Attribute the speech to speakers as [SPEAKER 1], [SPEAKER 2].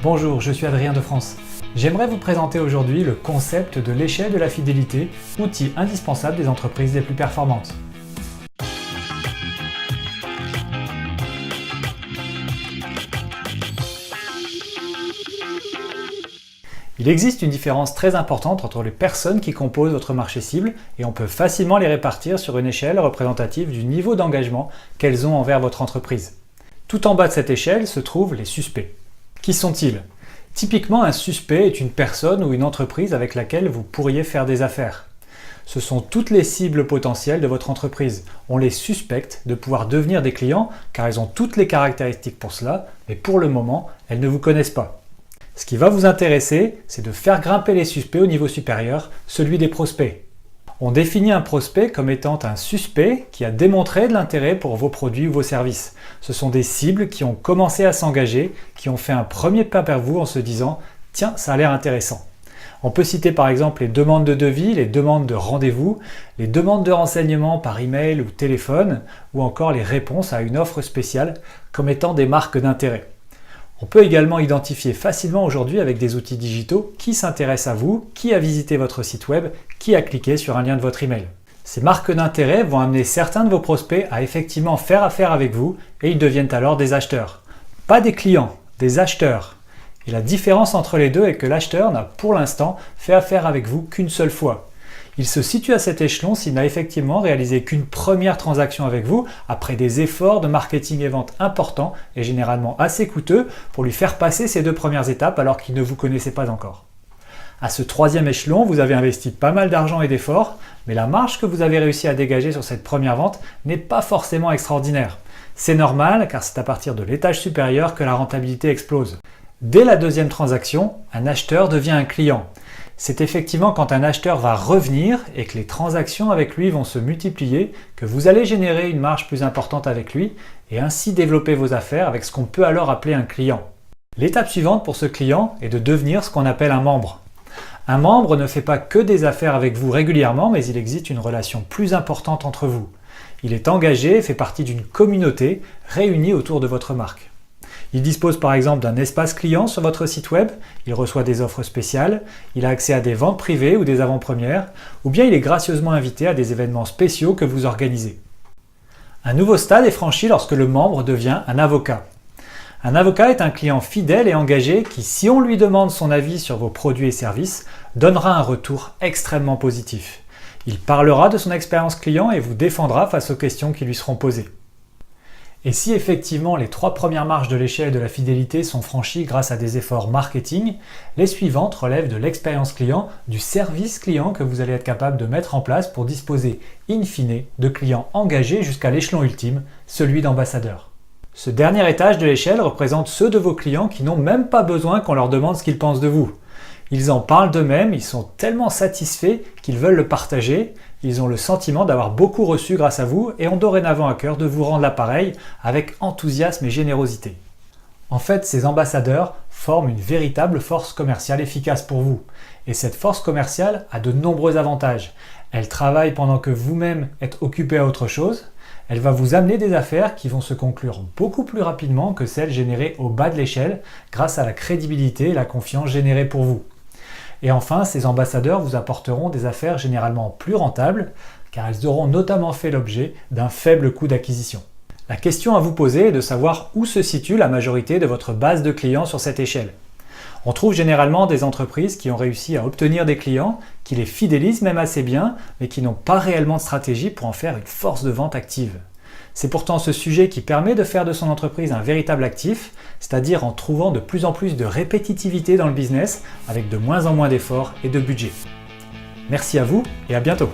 [SPEAKER 1] Bonjour, je suis Adrien de France. J'aimerais vous présenter aujourd'hui le concept de l'échelle de la fidélité, outil indispensable des entreprises les plus performantes. Il existe une différence très importante entre les personnes qui composent votre marché cible et on peut facilement les répartir sur une échelle représentative du niveau d'engagement qu'elles ont envers votre entreprise. Tout en bas de cette échelle se trouvent les suspects. Qui sont-ils? Typiquement, un suspect est une personne ou une entreprise avec laquelle vous pourriez faire des affaires. Ce sont toutes les cibles potentielles de votre entreprise. On les suspecte de pouvoir devenir des clients car elles ont toutes les caractéristiques pour cela, mais pour le moment, elles ne vous connaissent pas. Ce qui va vous intéresser, c'est de faire grimper les suspects au niveau supérieur, celui des prospects. On définit un prospect comme étant un suspect qui a démontré de l'intérêt pour vos produits ou vos services. Ce sont des cibles qui ont commencé à s'engager, qui ont fait un premier pas vers vous en se disant « Tiens, ça a l'air intéressant ». On peut citer par exemple les demandes de devis, les demandes de rendez-vous, les demandes de renseignements par email ou téléphone, ou encore les réponses à une offre spéciale comme étant des marques d'intérêt. On peut également identifier facilement aujourd'hui avec des outils digitaux qui s'intéresse à vous, qui a visité votre site web, qui a cliqué sur un lien de votre email. Ces marques d'intérêt vont amener certains de vos prospects à effectivement faire affaire avec vous et ils deviennent alors des acheteurs. Pas des clients, des acheteurs. Et la différence entre les deux est que l'acheteur n'a pour l'instant fait affaire avec vous qu'une seule fois. Il se situe à cet échelon s'il n'a effectivement réalisé qu'une première transaction avec vous après des efforts de marketing et vente importants et généralement assez coûteux pour lui faire passer ces deux premières étapes alors qu'il ne vous connaissait pas encore. À ce troisième échelon, vous avez investi pas mal d'argent et d'efforts, mais la marge que vous avez réussi à dégager sur cette première vente n'est pas forcément extraordinaire. C'est normal car c'est à partir de l'étage supérieur que la rentabilité explose. Dès la deuxième transaction, un acheteur devient un client. C'est effectivement quand un acheteur va revenir et que les transactions avec lui vont se multiplier que vous allez générer une marge plus importante avec lui et ainsi développer vos affaires avec ce qu'on peut alors appeler un client. L'étape suivante pour ce client est de devenir ce qu'on appelle un membre. Un membre ne fait pas que des affaires avec vous régulièrement, mais il existe une relation plus importante entre vous. Il est engagé et fait partie d'une communauté réunie autour de votre marque. Il dispose par exemple d'un espace client sur votre site web, il reçoit des offres spéciales, il a accès à des ventes privées ou des avant-premières, ou bien il est gracieusement invité à des événements spéciaux que vous organisez. Un nouveau stade est franchi lorsque le membre devient un avocat. Un avocat est un client fidèle et engagé qui, si on lui demande son avis sur vos produits et services, donnera un retour extrêmement positif. Il parlera de son expérience client et vous défendra face aux questions qui lui seront posées. Et si effectivement les trois premières marches de l'échelle de la fidélité sont franchies grâce à des efforts marketing, les suivantes relèvent de l'expérience client, du service client que vous allez être capable de mettre en place pour disposer in fine de clients engagés jusqu'à l'échelon ultime, celui d'ambassadeur. Ce dernier étage de l'échelle représente ceux de vos clients qui n'ont même pas besoin qu'on leur demande ce qu'ils pensent de vous. Ils en parlent d'eux-mêmes, ils sont tellement satisfaits qu'ils veulent le partager, ils ont le sentiment d'avoir beaucoup reçu grâce à vous et ont dorénavant à cœur de vous rendre l'appareil avec enthousiasme et générosité. En fait, ces ambassadeurs forment une véritable force commerciale efficace pour vous. Et cette force commerciale a de nombreux avantages. Elle travaille pendant que vous-même êtes occupé à autre chose. Elle va vous amener des affaires qui vont se conclure beaucoup plus rapidement que celles générées au bas de l'échelle grâce à la crédibilité et la confiance générée pour vous. Et enfin, ces ambassadeurs vous apporteront des affaires généralement plus rentables car elles auront notamment fait l'objet d'un faible coût d'acquisition. La question à vous poser est de savoir où se situe la majorité de votre base de clients sur cette échelle. On trouve généralement des entreprises qui ont réussi à obtenir des clients, qui les fidélisent même assez bien, mais qui n'ont pas réellement de stratégie pour en faire une force de vente active. C'est pourtant ce sujet qui permet de faire de son entreprise un véritable actif, c'est-à-dire en trouvant de plus en plus de répétitivité dans le business, avec de moins en moins d'efforts et de budget. Merci à vous et à bientôt.